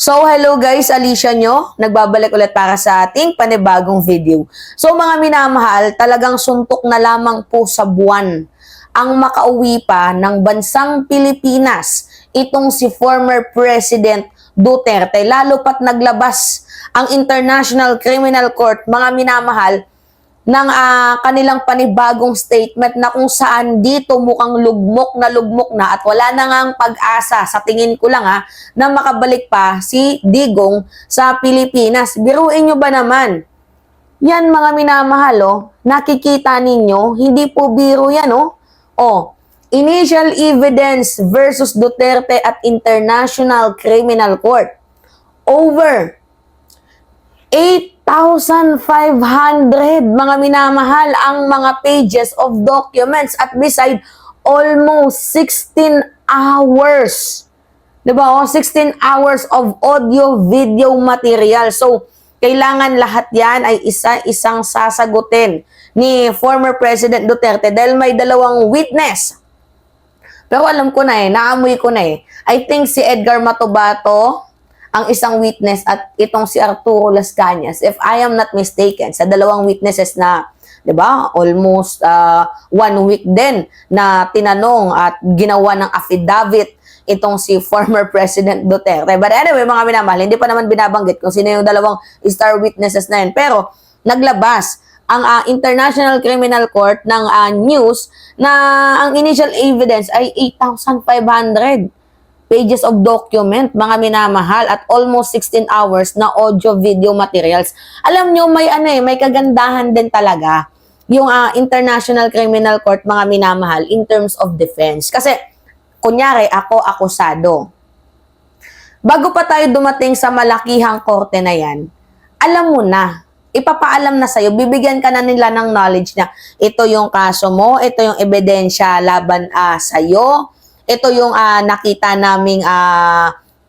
So, hello guys, Alicia nyo. Nagbabalik ulit para sa ating panibagong video. So, mga minamahal, talagang suntok na lamang po sa buwan ang makauwi pa ng bansang Pilipinas itong si former President Duterte. Lalo pat naglabas ang International Criminal Court, mga minamahal, ng kanilang panibagong statement na kung saan dito mukhang lugmok na at wala na ngang pag-asa sa tingin ko lang na makabalik pa si Digong sa Pilipinas. Biruin nyo ba naman? Yan mga minamahal, nakikita ninyo, hindi po biro yan, initial evidence versus Duterte at International Criminal Court. Over 8,500 mga minamahal ang mga pages of documents at beside almost 16 hours. Diba? 16 hours of audio video material. So, kailangan lahat yan ay isa-isang sasagutin ni former President Duterte dahil may dalawang witness. Pero alam ko na naamoy ko na I think si Edgar Matubato ang isang witness at itong si Arturo Las Cañas, if I am not mistaken, sa dalawang witnesses na, di ba, almost 1 week din na tinanong at ginawa ng affidavit itong si former President Duterte. But anyway, mga minamahal, hindi pa naman binabanggit kung sino yung dalawang star witnesses na yun. Pero, naglabas ang International Criminal Court ng news na ang initial evidence ay 8,500 pages of document, mga minamahal, at almost 16 hours na audio-video materials. Alam nyo, may kagandahan din talaga yung International Criminal Court, mga minamahal, in terms of defense. Kasi, kunyari, ako akusado. Bago pa tayo dumating sa malakihang korte na yan, alam mo na, ipapaalam na sa'yo, bibigyan ka na nila ng knowledge na ito yung kaso mo, ito yung ebidensya laban sa'yo, ito yung nakita naming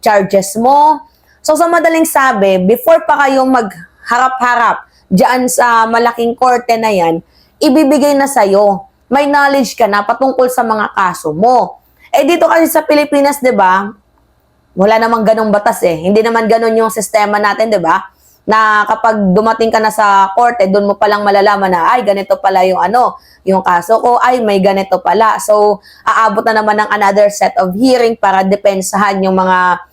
charges mo. So, sa madaling sabi, before pa kayong magharap-harap dyan sa malaking korte na yan, ibibigay na sa'yo. May knowledge ka na patungkol sa mga kaso mo. Dito kasi sa Pilipinas, di ba, wala namang ganong batas Hindi naman ganon yung sistema natin, di ba? Na kapag dumating ka na sa korte, doon mo palang malalaman na, ay, ganito pala yung yung kaso ko, ay, may ganito pala. So, aabot na naman ng another set of hearing para depensahan yung mga,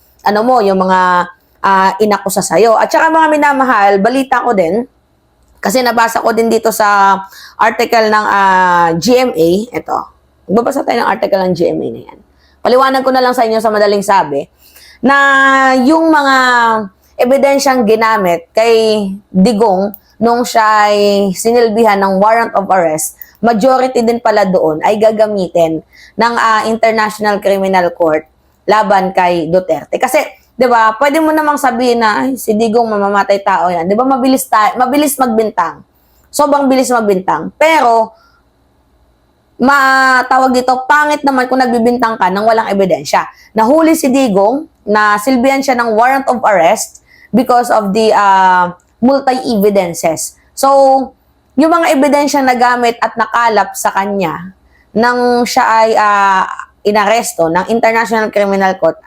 yung mga inakusa sa'yo. At saka mga minamahal, balita ko din, kasi nabasa ko din dito sa article ng GMA, ito, magbabasa tayo ng article ng GMA na yan. Paliwanag ko na lang sa inyo sa madaling sabi, na yung mga ebidensyang ginamit kay Digong nung siya ay sinilbihan ng warrant of arrest, majority din pala doon ay gagamitin ng International Criminal Court laban kay Duterte. Kasi, di ba, pwede mo namang sabihin na si Digong mamamatay tao yan. Di ba, mabilis magbintang. Sobrang bilis magbintang. Pero, matawag dito, pangit naman kung nagbibintang ka ng walang ebidensya. Nahuli si Digong, na silbihan siya ng warrant of arrest because of the multi-evidences. So, yung mga ebidensya na gamit at nakalap sa kanya nang siya ay inaresto ng International Criminal Court,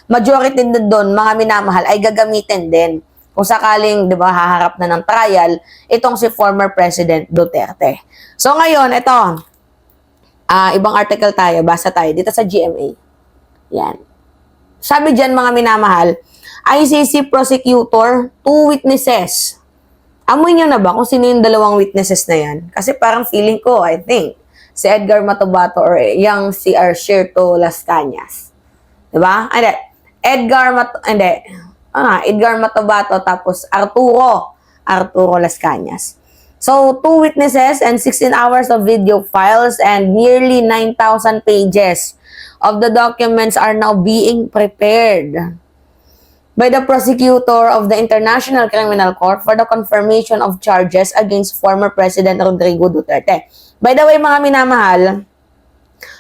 majority doon, mga minamahal, ay gagamitin din kung sakaling, di ba, haharap na ng trial itong si former President Duterte. So, ngayon, ito, ibang article tayo, basa tayo dito sa GMA. Yan. Sabi dyan, mga minamahal, ICC prosecutor, 2 witnesses. Amoy nyo na ba kung sino yung dalawang witnesses na yan? Kasi parang feeling ko, I think, si Edgar Matubato or yung si Arturo Las Cañas. Diba? Edgar Matubato tapos Arturo Las Cañas. So, 2 witnesses and 16 hours of video files and nearly 9,000 pages of the documents are now being prepared by the prosecutor of the International Criminal Court for the confirmation of charges against former President Rodrigo Duterte. By the way, mga minamahal,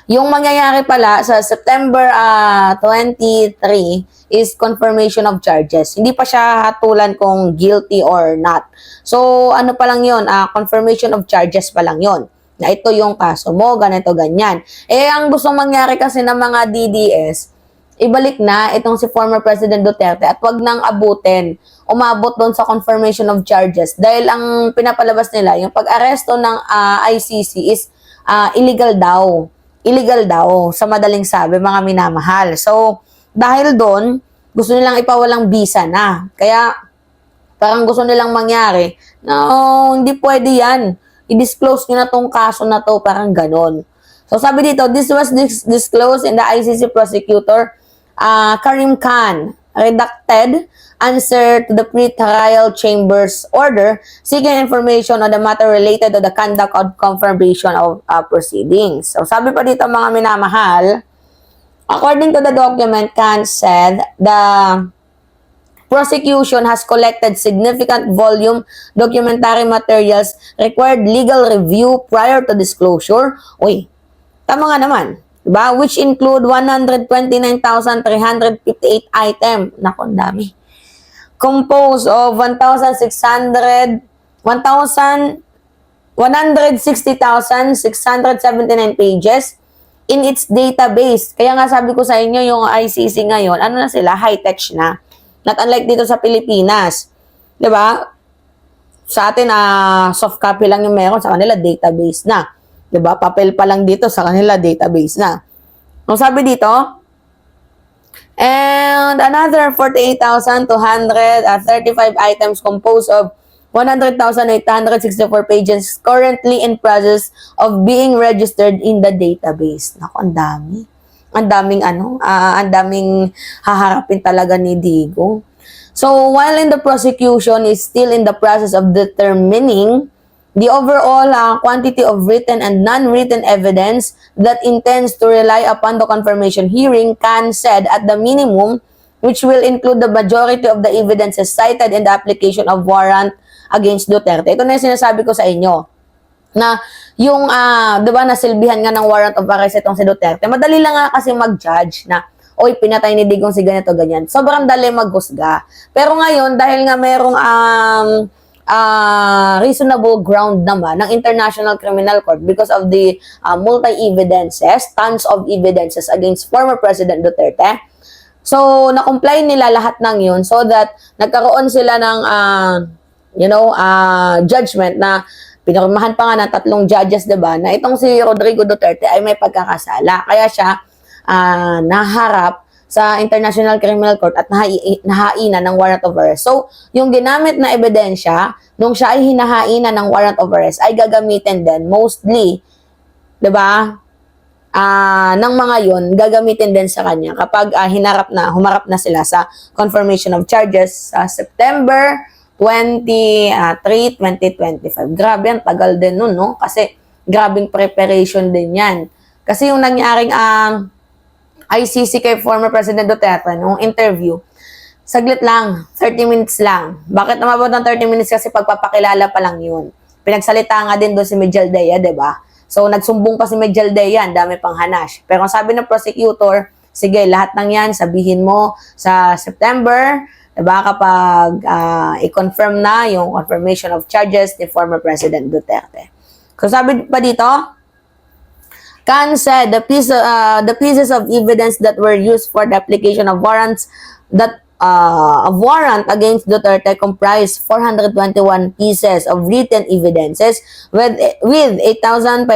yung mangyayari pala sa September 23 is confirmation of charges. Hindi pa siya hatulan kung guilty or not. So, ano pa lang yun? Confirmation of charges pa lang yun. Na ito yung kaso mo, ganito, ganyan. Ang gustong mangyari kasi ng mga DDS, ibalik na itong si former President Duterte at wag nang abutin, umabot doon sa confirmation of charges dahil ang pinapalabas nila, yung pag-aresto ng ICC is illegal daw. Illegal daw, sa madaling sabi, mga minamahal. So, dahil doon, gusto nilang ipawalang visa na. Kaya, parang gusto nilang mangyari, no, hindi pwede yan. I-disclose nyo na tong kaso na to, parang ganon. So, sabi dito, this was disclosed in the ICC prosecutor Karim Khan redacted answer to the pre-trial chamber's order seeking information on the matter related to the conduct of confirmation of proceedings. So, sabi pa dito mga minamahal, according to the document, Khan said the prosecution has collected significant volume documentary materials required legal review prior to disclosure. Uy, tama nga naman. Diba? Which include 129,358 item. Naku, ang dami. Composed of 160,679 pages in its database. Kaya nga sabi ko sa inyo, yung ICC ngayon, ano na sila? High-tech na. Not unlike dito sa Pilipinas. Diba? Sa atin, soft copy lang yung meron. Sa kanila, database na. Diba? Papel pa lang dito, sa kanila database na. Ang sabi dito, and another 48,235 items composed of 100,864 pages currently in process of being registered in the database. Naku, ang dami. Ang daming ang daming haharapin talaga ni Digo. So, while in the prosecution is still in the process of determining the overall quantity of written and non-written evidence that intends to rely upon the confirmation hearing, Khan said at the minimum, which will include the majority of the evidences cited in the application of warrant against Duterte. Ito na yung sinasabi ko sa inyo. Na yung, di ba, nasilbihan nga ng warrant of arrest itong si Duterte, madali lang nga kasi mag-judge na, oy, pinatay ni Digong si ganito, ganyan. Sobrang dali maghusga. Pero ngayon, dahil nga merong reasonable ground naman ng International Criminal Court because of the multi-evidences, tons of evidences against former President Duterte. So, na-comply nila lahat ng yun so that nagkaroon sila ng, judgment na pinirmahan pa nga ng 3 judges, diba, na itong si Rodrigo Duterte ay may pagkakasala. Kaya siya naharap sa International Criminal Court at nahainan ng warrant of arrest. So, yung ginamit na ebidensya, nung siya ay hinahainan ng warrant of arrest, ay gagamitin din, mostly, diba, ng mga yun, gagamitin din sa kanya kapag humarap na sila sa confirmation of charges sa September 23, 2025. Grabe, ang tagal din nun, no? Kasi, grabing preparation din yan. Kasi yung nangyaring ICC kay former President Duterte, nung interview, saglit lang, 30 minutes lang. Bakit namabot ng 30 minutes? Kasi pagpapakilala pa lang yun. Pinagsalita nga din doon si Miguel Dea, diba? So, nagsumbong pa si Miguel Dea, dami pang hanash. Pero ang sabi ng prosecutor, sige, lahat ng yan, sabihin mo sa September, diba, kapag i-confirm na yung confirmation of charges ni former President Duterte. So, sabi pa dito, Khan said the pieces of evidence that were used for the application of warrant against Duterte comprised 421 pieces of written evidences with 8,565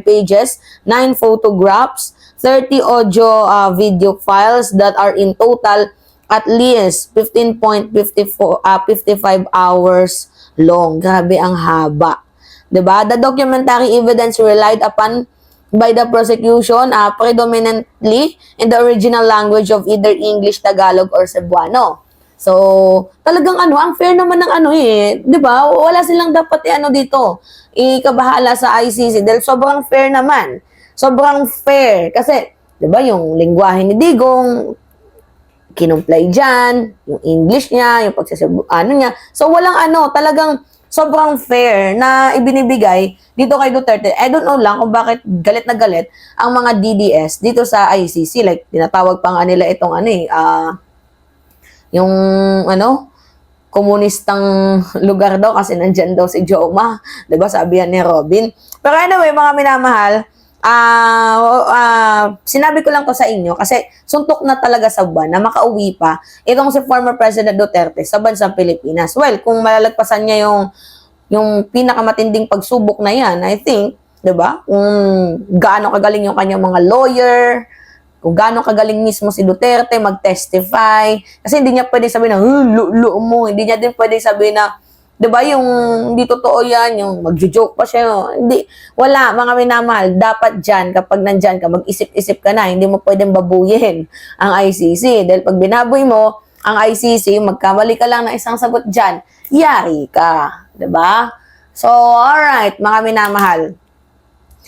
pages, 9 photographs, 30 audio video files that are in total at least 15.55 hours long. Grabe ang haba. Diba? The documentary evidence relied upon by the prosecution predominantly in the original language of either English, Tagalog, or Cebuano. So, talagang ang fair naman ng di ba? Wala silang dapat dito, ikabahala sa ICC dahil sobrang fair naman. Sobrang fair. Kasi, di ba, yung lingwahe ni Digong, kinumplay dyan, yung English niya, yung niya. So, walang talagang sobrang fair na ibinibigay dito kay Duterte. I don't know lang kung bakit galit na galit ang mga DDS dito sa ICC. Like, tinatawag pa nga nila itong yung komunistang lugar daw kasi nandyan daw si Joma. Diba? Sabi yan ni Robin. Pero anyway, mga minamahal, sinabi ko lang to sa inyo kasi suntok na talaga sa buwan na makauwi pa itong si former President Duterte sa bansang Pilipinas. Well, kung malalagpasan niya yung pinakamatinding pagsubok na yan, I think, 'di ba? Kung gaano kagaling yung kanyang mga lawyer, kung gaano kagaling mismo si Duterte mag-testify. Kasi hindi niya pwedeng sabihin na, lulo mo. Hindi niya din pwedeng sabihin na, di ba, yung hindi totoo yan, yung magjo-joke pa siya. Hindi, wala, mga minamahal. Dapat dyan, kapag nandyan ka, mag-isip-isip ka na. Hindi mo pwedeng babuyin ang ICC. Dahil pag binaboy mo ang ICC, magkamali ka lang ng isang sagot dyan, yari ka. Di ba? So, alright, mga minamahal.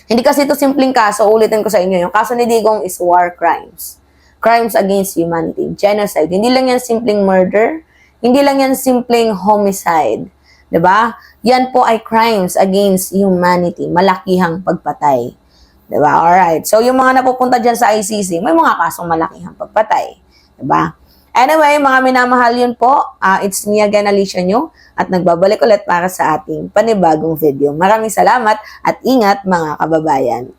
Hindi kasi ito simpleng kaso, ulitin ko sa inyo, yung kaso ni Digong is war crimes. Crimes against humanity, genocide. Hindi lang yan simpleng murder, hindi lang yan simpleng homicide. 'Di ba? Yan po ay crimes against humanity, malakihang pagpatay. 'Di ba? Alright. So, yung mga napupunta dyan sa ICC, may mga kasong malakihang pagpatay. 'Di ba? Anyway, mga minamahal, yun po. It's me again, Alicia Nyo, at nagbabalik ulit para sa ating panibagong video. Maraming salamat at ingat mga kababayan.